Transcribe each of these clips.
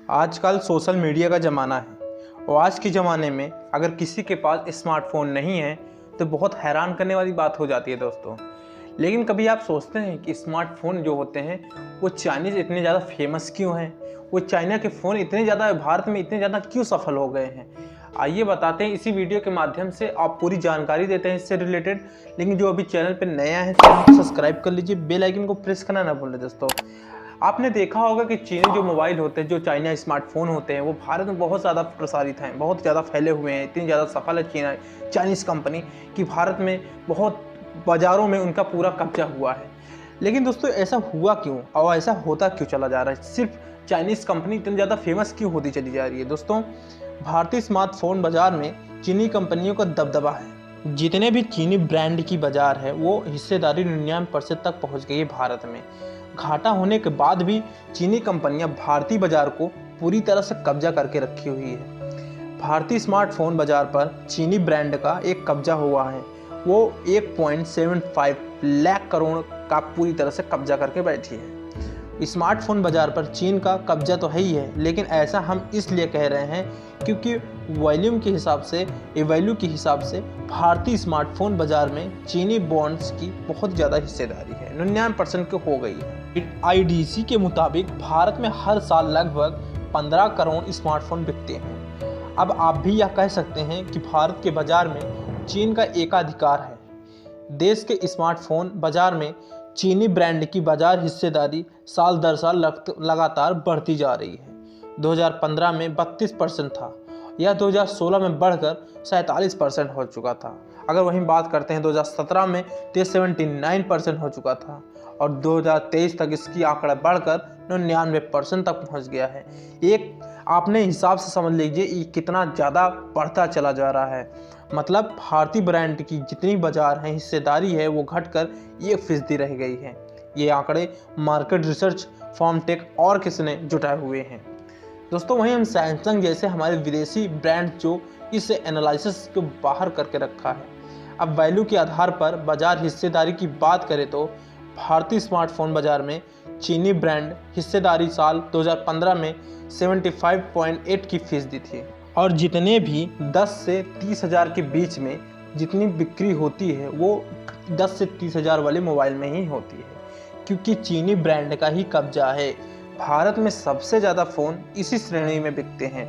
आजकल social media का ज़माना है और आज के ज़माने में अगर किसी के पास स्मार्टफ़ोन नहीं है तो बहुत हैरान करने वाली बात हो जाती है दोस्तों। लेकिन कभी आप सोचते हैं कि स्मार्टफ़ोन जो होते हैं वो चाइनीज़ इतने ज़्यादा फेमस क्यों हैं? वो चाइना के फ़ोन इतने ज़्यादा भारत में इतने ज़्यादा क्यों सफल हो गए हैं? आइए बताते हैं इसी वीडियो के माध्यम से, आप पूरी जानकारी देते हैं इससे रिलेटेड। लेकिन जो अभी चैनल पर नया है चैनल को सब्सक्राइब कर लीजिए, बेल आइकन को प्रेस करना ना भूलें दोस्तों। आपने देखा होगा कि चीनी जो मोबाइल होते हैं, जो चाइना स्मार्टफोन होते हैं, वो भारत में बहुत ज़्यादा प्रसारित हैं, बहुत ज़्यादा फैले हुए हैं। इतनी ज़्यादा सफल है चाइनीज़ कंपनी कि भारत में बहुत बाज़ारों में उनका पूरा कब्जा हुआ है। लेकिन दोस्तों ऐसा हुआ क्यों और ऐसा होता क्यों चला जा रहा है? सिर्फ चाइनीज़ कंपनी इतनी ज़्यादा फेमस क्यों होती चली जा रही है? दोस्तों, भारतीय स्मार्टफोन बाज़ार में चीनी कंपनियों का दबदबा है। जितने भी चीनी ब्रांड की बाज़ार है वो हिस्सेदारी 99% तक पहुँच गई है भारत में। घाटा होने के बाद भी चीनी कंपनियां भारतीय बाजार को पूरी तरह से कब्जा करके रखी हुई है। भारतीय स्मार्टफोन बाजार पर चीनी ब्रांड का एक कब्जा हुआ है। वो 1.75 लाख करोड़ का पूरी तरह से कब्जा करके बैठी है। स्मार्टफोन बाजार पर चीन का कब्जा तो है ही है, लेकिन ऐसा हम इसलिए कह रहे हैं क्योंकि वॉल्यूम के हिसाब से, वैल्यू के हिसाब से भारतीय स्मार्टफोन बाजार में चीनी बॉन्ड्स की बहुत ज़्यादा हिस्सेदारी है, 99% की हो गई है। IDC के मुताबिक भारत में हर साल लगभग 15 करोड़ स्मार्टफोन बिकते हैं। अब आप भी यह कह सकते हैं कि भारत के बाजार में चीन का एकाधिकार है। देश के स्मार्टफोन बाजार में चीनी ब्रांड की बाजार हिस्सेदारी साल दर साल लगातार बढ़ती जा रही है। 2015 में 32% था, यह 2016 में बढ़कर 47% हो चुका था। अगर वहीं बात करते हैं 2017 में तो 79% हो चुका था और 2023 तक इसकी आंकड़ा बढ़कर 99% तक पहुंच गया है। एक आपने हिसाब से समझ लीजिए ये कितना ज़्यादा बढ़ता चला जा रहा है। मतलब भारतीय ब्रांड की जितनी बाजार है, हिस्सेदारी है, वो घटकर 1% रह गई है। ये आंकड़े मार्केट रिसर्च फॉर्म टेक और किसने जुटाए हुए हैं। दोस्तों, वहीं हम सैमसंग जैसे हमारे विदेशी ब्रांड जो इस एनालिसिस को बाहर करके रखा है। अब वैल्यू के आधार पर बाजार हिस्सेदारी की बात करें तो भारतीय स्मार्टफोन बाजार में चीनी ब्रांड हिस्सेदारी साल 2015 में 75.8% थी और जितने भी 10 से 30 हज़ार के बीच में जितनी बिक्री होती है वो 10 से 30 हज़ार वाले मोबाइल में ही होती है, क्योंकि चीनी ब्रांड का ही कब्जा है। भारत में सबसे ज़्यादा फ़ोन इसी श्रेणी में बिकते हैं,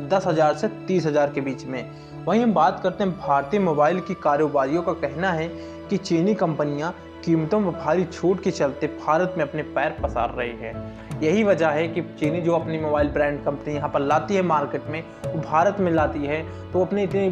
10 हज़ार से 30 हज़ार के बीच में। वहीं हम बात करते हैं भारतीय मोबाइल की कारोबारियों का कहना है कि चीनी कंपनियां कीमतों में भारी छूट के चलते भारत में अपने पैर पसार रही है। यही वजह है कि चीनी जो अपनी मोबाइल ब्रांड कंपनी यहाँ पर लाती है मार्केट में, वो भारत में लाती है तो अपनी इतनी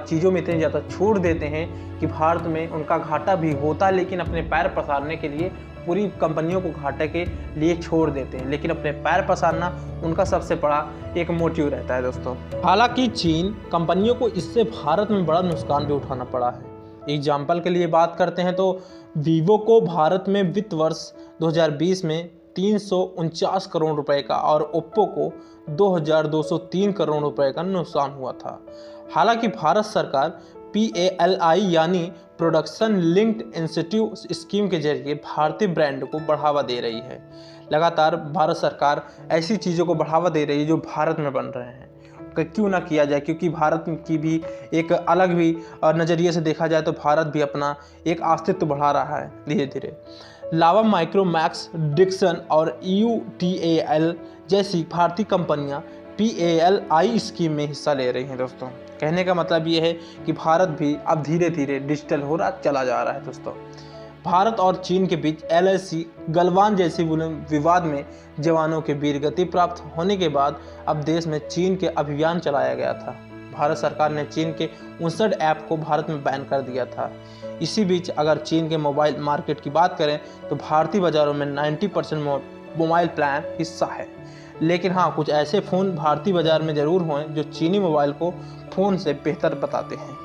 चीज़ों में इतनी ज़्यादा छूट देते हैं कि भारत में उनका घाटा भी होता है, लेकिन अपने पैर पसारने के लिए पूरी कंपनियों को घाटे के लिए छोड़ देते हैं। लेकिन अपने पैर पसारना उनका सबसे बड़ा एक मोटिव रहता है दोस्तों। हालांकि चीन कंपनियों को इससे भारत में बड़ा नुकसान भी उठाना पड़ा है। एग्जाम्पल के लिए बात करते हैं तो वीवो को भारत में वित्त वर्ष 2020 में 349 करोड़ रुपए का और ओप्पो को 2203 करोड़ रुपए का नुकसान हुआ था। हालांकि भारत सरकार PALI यानी प्रोडक्शन लिंक्ड इंसेंटिव स्कीम के जरिए भारतीय ब्रांड को बढ़ावा दे रही है। लगातार भारत सरकार ऐसी चीज़ों को बढ़ावा दे रही है जो भारत में बन रहे हैं। क्यों ना किया जाए, क्योंकि भारत की भी एक अलग भी नज़रिए से देखा जाए तो भारत भी अपना एक अस्तित्व बढ़ा रहा है धीरे धीरे। लावा माइक्रोमैक्स, डिक्सन और UTAL जैसी भारतीय कंपनियां PALI स्कीम में हिस्सा ले रही हैं दोस्तों। कहने का मतलब ये है कि भारत भी अब धीरे धीरे डिजिटल हो रहा चला जा रहा है दोस्तों। भारत और चीन के बीच LAC गलवान जैसे विवाद में जवानों के वीरगति प्राप्त होने के बाद अब देश में चीन के अभियान चलाया गया था। भारत सरकार ने चीन के 59 ऐप को भारत में बैन कर दिया था। इसी बीच अगर चीन के मोबाइल मार्केट की बात करें तो भारतीय बाज़ारों में 90% मोबाइल प्लान हिस्सा है। लेकिन हाँ, कुछ ऐसे फ़ोन भारतीय बाज़ार में ज़रूर हों जो चीनी मोबाइल को फ़ोन से बेहतर बताते हैं।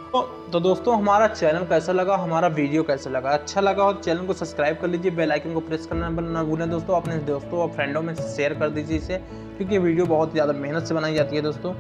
तो दोस्तों, हमारा चैनल कैसा लगा, हमारा वीडियो कैसा लगा? अच्छा लगा हो तो चैनल को सब्सक्राइब कर लीजिए, बेल आइकन को प्रेस करना ना भूलें दोस्तों। अपने दोस्तों और फ्रेंडों में शेयर कर दीजिए इसे, क्योंकि ये वीडियो बहुत ज़्यादा मेहनत से बनाई जाती है दोस्तों।